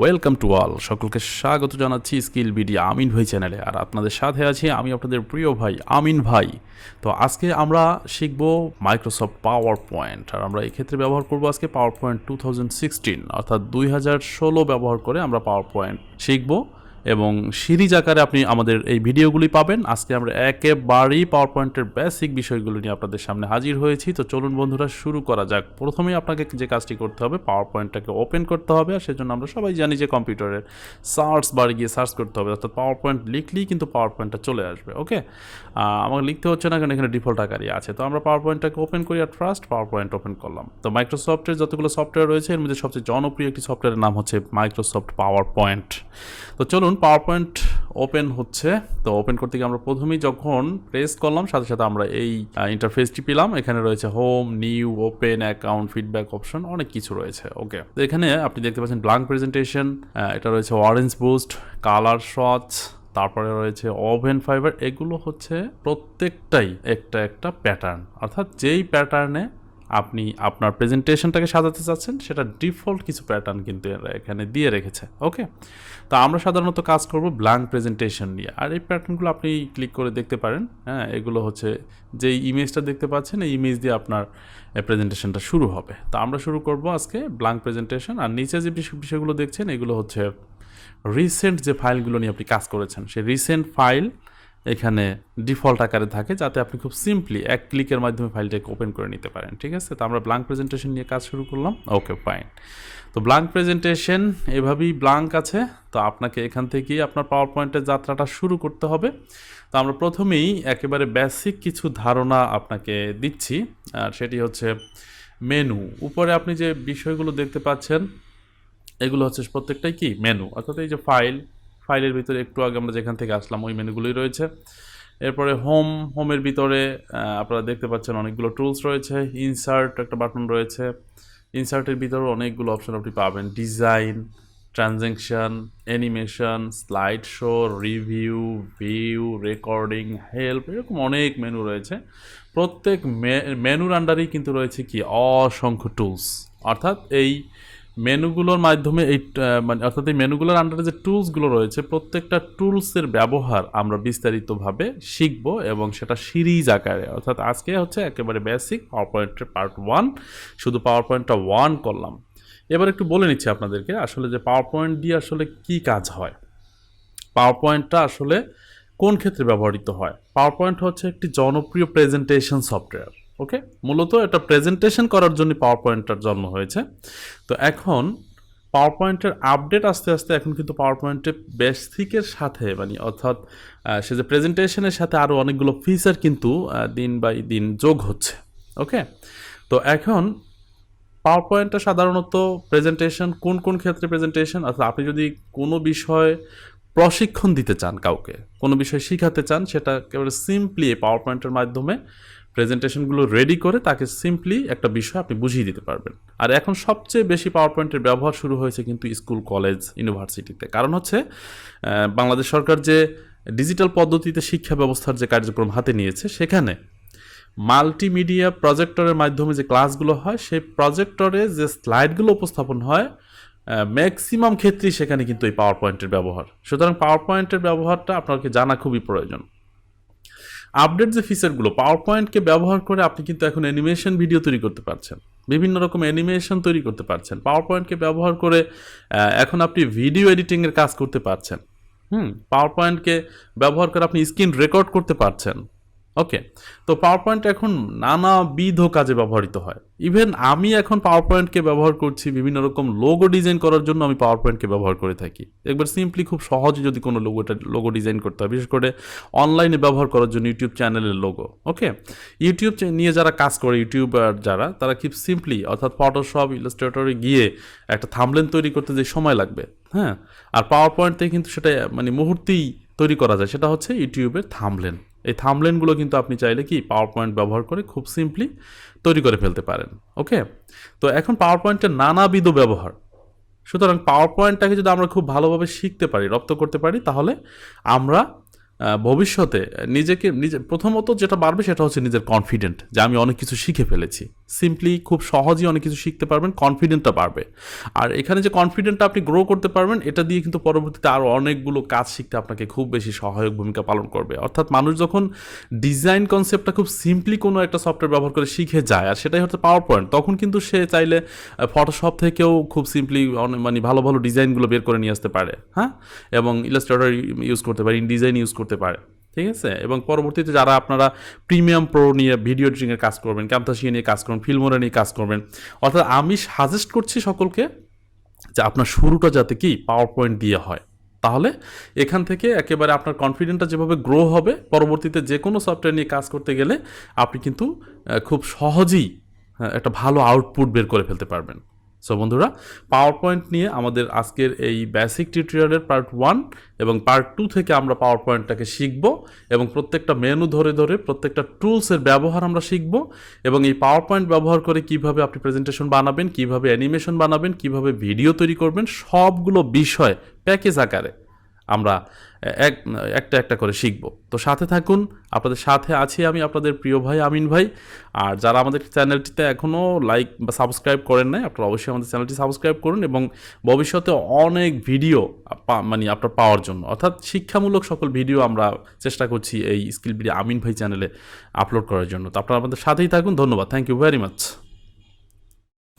Welcome to all, সকলকে স্বাগত জানাচ্ছি স্কিল ভিডিও আমিন ভাই চ্যানেলে। আর আপনাদের সাথে আছি আমি আপনাদের প্রিয় ভাই আমিন ভাই। তো আজকে আমরা শিখব মাইক্রোসফট পাওয়ার পয়েন্ট, আর আমরা এই ক্ষেত্রে ব্যবহার করব আজকে পাওয়ার পয়েন্ট 2016 অর্থাৎ 2016 ব্যবহার করে আমরা পাওয়ার পয়েন্ট শিখব এবং সিরিজ আকারে আপনি আমাদের এই ভিডিওগুলি পাবেন। আজকে আমরা একেবারেই পাওয়ার পয়েন্টের বেসিক বিষয়গুলো নিয়ে আপনাদের সামনে হাজির হয়েছি। তো চলুন বন্ধুরা শুরু করা যাক। প্রথমেই আপনাকে যে কাজটি করতে হবে, পাওয়ার পয়েন্টটাকে ওপেন করতে হবে। আর সেজন্য আমরা সবাই জানি যে কম্পিউটারের সার্চ বারে গিয়ে সার্চ করতে হবে, অর্থাৎ পাওয়ার পয়েন্ট লিখলেই কিন্তু পাওয়ার পয়েন্টটা চলে আসবে। ওকে, আমাকে লিখতে হচ্ছে না কারণ এখানে ডিফল্ট আকারই আছে। তো আমরা পাওয়ার পয়েন্টটাকে ওপেন করি, আর ফার্স্ট পাওয়ার পয়েন্ট ওপেন করলাম। তো মাইক্রোসফটের যতগুলো সফটওয়্যার রয়েছে এর মধ্যে সবচেয়ে জনপ্রিয় একটি সফটওয়্যারের নাম হচ্ছে মাইক্রোসফট পাওয়ার পয়েন্ট। তো চলুন, পাওয়ার পয়েন্ট ওপেন হচ্ছে। তো ওপেন করতে গিয়ে আমরা প্রথমেই যখন প্রেস করলাম সাথে সাথে আমরা এই ইন্টারফেসটি পেলাম। এখানে রয়েছে home, new, open, account, feedback option, অনেক কিছু রয়েছে। ওকে, তো এখানে আপনি দেখতে পাচ্ছেন ব্ল্যাঙ্ক প্রেজেন্টেশন, এটা রয়েছে অরেঞ্জ বুস্ট, কালার শটস, তারপরে রয়েছে ওভেন ফাইবার। এগুলো হচ্ছে প্রত্যেকটাই একটা একটা প্যাটার্ন, অর্থাৎ যেই প্যাটার্নে আপনি আপনার প্রেজেন্টেশনটাকে সাজাতে চাচ্ছেন সেটা ডিফল্ট কিছু প্যাটার্ন কিন্তু এখানে দিয়ে রেখেছে। ওকে, তো আমরা সাধারণত কাজ করব ব্ল্যাঙ্ক প্রেজেন্টেশন নিয়ে। আর এই প্যাটার্নগুলো আপনি ক্লিক করে দেখতে পারেন। হ্যাঁ, এগুলো হচ্ছে যেই ইমেজটা দেখতে পাচ্ছেন এই ইমেজ দিয়ে আপনার প্রেজেন্টেশনটা শুরু হবে। তো আমরা শুরু করব আজকে ব্ল্যাঙ্ক প্রেজেন্টেশন। আর নিচে যে বিষয়গুলো দেখছেন এগুলো হচ্ছে রিসেন্ট যে ফাইলগুলো নিয়ে আপনি কাজ করেছেন, সেই রিসেন্ট ফাইল এখানে ডিফল্ট আকারে থাকে, যাতে আপনি খুব সিম্পলি এক ক্লিকের মাধ্যমে ফাইলটাকে ওপেন করে নিতে পারেন। ঠিক আছে, তো আমরা ব্ল্যাঙ্ক প্রেজেন্টেশন নিয়ে কাজ শুরু করলাম। ওকে, ফাইন। তো ব্ল্যাঙ্ক প্রেজেন্টেশন এভাবেই ব্ল্যাঙ্ক আছে। তো আপনাকে এখান থেকেই আপনার পাওয়ার পয়েন্টের যাত্রাটা শুরু করতে হবে। তো আমরা প্রথমেই একেবারে বেসিক কিছু ধারণা আপনাকে দিচ্ছি, আর সেটি হচ্ছে মেনু। উপরে আপনি যে বিষয়গুলো দেখতে পাচ্ছেন এগুলো হচ্ছে প্রত্যেকটাই কি মেনু, অর্থাৎ এই যে ফাইলের ভিতরে একটু আগে আমরা যেখান থেকে আসলাম ওই মেনুগুলোই রয়েছে। এরপরে হোমের ভিতরে আপনারা দেখতে পাচ্ছেন অনেকগুলো টুলস রয়েছে। ইনসার্ট একটা বাটন রয়েছে, ইনসার্টের ভিতরে অনেকগুলো অপশন আপনি পাবেন। Design, transaction, animation, slide show, review, view, recording, help, এরকম অনেক মেনু রয়েছে। প্রত্যেক মেনুর আন্ডারেই কিন্তু রয়েছে কি অসংখ্য টুলস, অর্থাৎ এই মেনুগুলোর মাধ্যমে অর্থাৎ এই মেনুগুলোর আন্ডারে যে টুলসগুলো রয়েছে প্রত্যেকটা টুলসের ব্যবহার আমরা বিস্তারিতভাবে শিখব, এবং সেটা সিরিজ আকারে। অর্থাৎ আজকে হচ্ছে একেবারে বেসিক পাওয়ার পয়েন্টের পার্ট 1, শুধু পাওয়ার পয়েন্টটা 1 করলাম। এবার একটু বলে নিচ্ছি আপনাদেরকে আসলে যে পাওয়ার পয়েন্ট দিয়ে আসলে কি কাজ হয়, পাওয়ার পয়েন্টটা আসলে কোন ক্ষেত্রে ব্যবহৃত হয়। পাওয়ার পয়েন্ট হচ্ছে একটি জনপ্রিয় প্রেজেন্টেশন সফটওয়্যার। ওকে, মূলত এটা প্রেজেন্টেশন করার জন্য পাওয়ার পয়েন্টটার জন্ম হয়েছে। তো এখন পাওয়ার পয়েন্টের আপডেট আস্তে আস্তে এখন কিন্তু পাওয়ার পয়েন্টের বেসিকের সাথে অর্থাৎ সে যে প্রেজেন্টেশনের সাথে আরও অনেকগুলো ফিচার কিন্তু দিন বাই দিন যোগ হচ্ছে। ওকে, তো এখন পাওয়ার পয়েন্টটা সাধারণত প্রেজেন্টেশন কোন কোন ক্ষেত্রে প্রেজেন্টেশন, অর্থাৎ আপনি যদি কোনো বিষয় প্রশিক্ষণ দিতে চান, কাউকে কোনো বিষয় শিখাতে চান, সেটা একেবারে সিম্পলি পাওয়ার পয়েন্টের মাধ্যমে প্রেজেন্টেশনগুলো রেডি করে তাকে সিম্পলি একটা বিষয় আপনি বুঝিয়ে দিতে পারবেন। আর এখন সবচেয়ে বেশি পাওয়ার পয়েন্টের ব্যবহার শুরু হয়েছে কিন্তু স্কুল, কলেজ, ইউনিভার্সিটিতে। কারণ হচ্ছে বাংলাদেশ সরকার যে ডিজিটাল পদ্ধতিতে শিক্ষা ব্যবস্থার যে কার্যক্রম হাতে নিয়েছে, সেখানে মাল্টিমিডিয়া প্রজেক্টরের মাধ্যমে যে ক্লাসগুলো হয়, সেই প্রজেক্টরে যে স্লাইডগুলো উপস্থাপন হয় ম্যাক্সিমাম ক্ষেত্রেই সেখানে কিন্তু এই পাওয়ার পয়েন্টের ব্যবহার। সুতরাং পাওয়ার পয়েন্টের ব্যবহারটা আপনাকে জানা খুবই প্রয়োজন। আপডেট যে ফিচারগুলো, পাওয়ার পয়েন্টকে ব্যবহার করে আপনি কিন্তু এখন অ্যানিমেশন ভিডিও তৈরি করতে পারছেন, বিভিন্ন রকম অ্যানিমেশন তৈরি করতে পারছেন। পাওয়ার পয়েন্টকে ব্যবহার করে এখন আপনি ভিডিও এডিটিংয়ের কাজ করতে পারছেন। পাওয়ার পয়েন্টকে ব্যবহার করে আপনি স্ক্রিন রেকর্ড করতে পারছেন। ওকে, তো পাওয়ার পয়েন্ট এখন নানাবিধ কাজে ব্যবহৃত হয়। ইভেন আমি এখন পাওয়ার পয়েন্টকে ব্যবহার করছি বিভিন্ন রকম লোগো ডিজাইন করার জন্য। আমি পাওয়ার পয়েন্টকে ব্যবহার করে থাকি। একবার সিম্পলি খুব সহজে যদি কোনো লোগো ডিজাইন করতে হয়, বিশেষ করে অনলাইনে ব্যবহার করার জন্য ইউটিউব চ্যানেলের লোগো। ওকে, ইউটিউব নিয়ে যারা কাজ করে, ইউটিউবার যারা, তারা খুব সিম্পলি অর্থাৎ ফটোশপ, ইলাস্ট্রেটরে গিয়ে একটা থাম্বনেল তৈরি করতে যে সময় লাগবে, হ্যাঁ, আর পাওয়ার পয়েন্টে কিন্তু সেটা মুহূর্তেই তৈরি করা যায়। সেটা হচ্ছে ইউটিউবের থাম্বনেল। এই থাম্বনেলগুলো কিন্তু আপনি চাইলে কি পাওয়ার পয়েন্ট ব্যবহার করে খুব সিম্পলি তৈরি করে ফেলতে পারেন। ওকে, তো এখন পাওয়ার পয়েন্টের নানাবিধ ব্যবহার। সুতরাং পাওয়ার পয়েন্টটাকে যদি আমরা খুব ভালোভাবে শিখতে পারি, রপ্ত করতে পারি, তাহলে আমরা ভবিষ্যতে নিজে প্রথমত যেটা বাড়বে সেটা হচ্ছে নিজের কনফিডেন্ট, যে আমি অনেক কিছু শিখে ফেলেছি। সিম্পলি খুব সহজেই অনেক কিছু শিখতে পারবেন, কনফিডেন্টটা বাড়বে। আর এখানে যে কনফিডেন্টটা আপনি গ্রো করতে পারবেন, এটা দিয়ে কিন্তু পরবর্তীতে আরও অনেকগুলো কাজ শিখতে আপনাকে খুব বেশি সহায়ক ভূমিকা পালন করবে। অর্থাৎ মানুষ যখন ডিজাইন কনসেপ্টটা খুব সিম্পলি কোনো একটা সফটওয়্যার ব্যবহার করে শিখে যায়, আর সেটাই হচ্ছে পাওয়ার পয়েন্ট, তখন কিন্তু সে চাইলে ফটোশপ থেকেও খুব সিম্পলি মানে ভালো ভালো ডিজাইনগুলো বের করে নিয়ে আসতে পারে, হ্যাঁ, এবং ইলাস্ট্রেটর ইউজ করতে পারে, ইনডিজাইন ইউজ করতে পারে, ঠিক আছে। এবং পরবর্তীতে যারা আপনারা প্রিমিয়াম প্রো নিয়ে ভিডিও এডিটিংয়ের কাজ করবেন, ক্যামতাসিয়া নিয়ে কাজ করবেন, ফিল্মোরা নিয়ে কাজ করবেন, অর্থাৎ আমি সাজেস্ট করছি সকলকে যে আপনার শুরুটা যাতে কি পাওয়ার পয়েন্ট দিয়ে হয়, তাহলে এখান থেকে একেবারে আপনার কনফিডেন্টটা যেভাবে গ্রো হবে, পরবর্তীতে যে কোনো সফটওয়্যার নিয়ে কাজ করতে গেলে আপনি কিন্তু খুব সহজেই একটা ভালো আউটপুট বের করে ফেলতে পারবেন। সো বন্ধুরা, পাওয়ার পয়েন্ট নিয়ে আমাদের আজকের এই বেসিক টিউটোরিয়ালের পার্ট 1 এবং পার্ট 2 থেকে আমরা পাওয়ার পয়েন্টটাকে শিখব, এবং প্রত্যেকটা মেনু ধরে ধরে প্রত্যেকটা টুলসের ব্যবহার আমরা শিখব, এবং এই পাওয়ার পয়েন্ট ব্যবহার করে কিভাবে আপনি প্রেজেন্টেশন বানাবেন, কিভাবে অ্যানিমেশন বানাবেন, কিভাবে ভিডিও তৈরি করবেন, সবগুলো বিষয় প্যাকেজ আকারে আমরা একটা একটা করে শিখব। তো সাথে থাকুন, আপনাদের সাথে আছি আমি আপনাদের প্রিয় ভাই আমিন ভাই। আর যারা আমাদের চ্যানেলটিতে এখনও লাইক বা সাবস্ক্রাইব করেন নাই, আপনারা অবশ্যই আমাদের চ্যানেলটি সাবস্ক্রাইব করুন, এবং ভবিষ্যতে অনেক ভিডিও মানে আপনার পাওয়ার জন্য, অর্থাৎ শিক্ষামূলক সকল ভিডিও আমরা চেষ্টা করছি এই স্কিল বিডি আমিন ভাই চ্যানেলে আপলোড করার জন্য। তো আপনারা আমাদের সাথেই থাকুন। ধন্যবাদ, থ্যাংক ইউ ভেরি মাচ।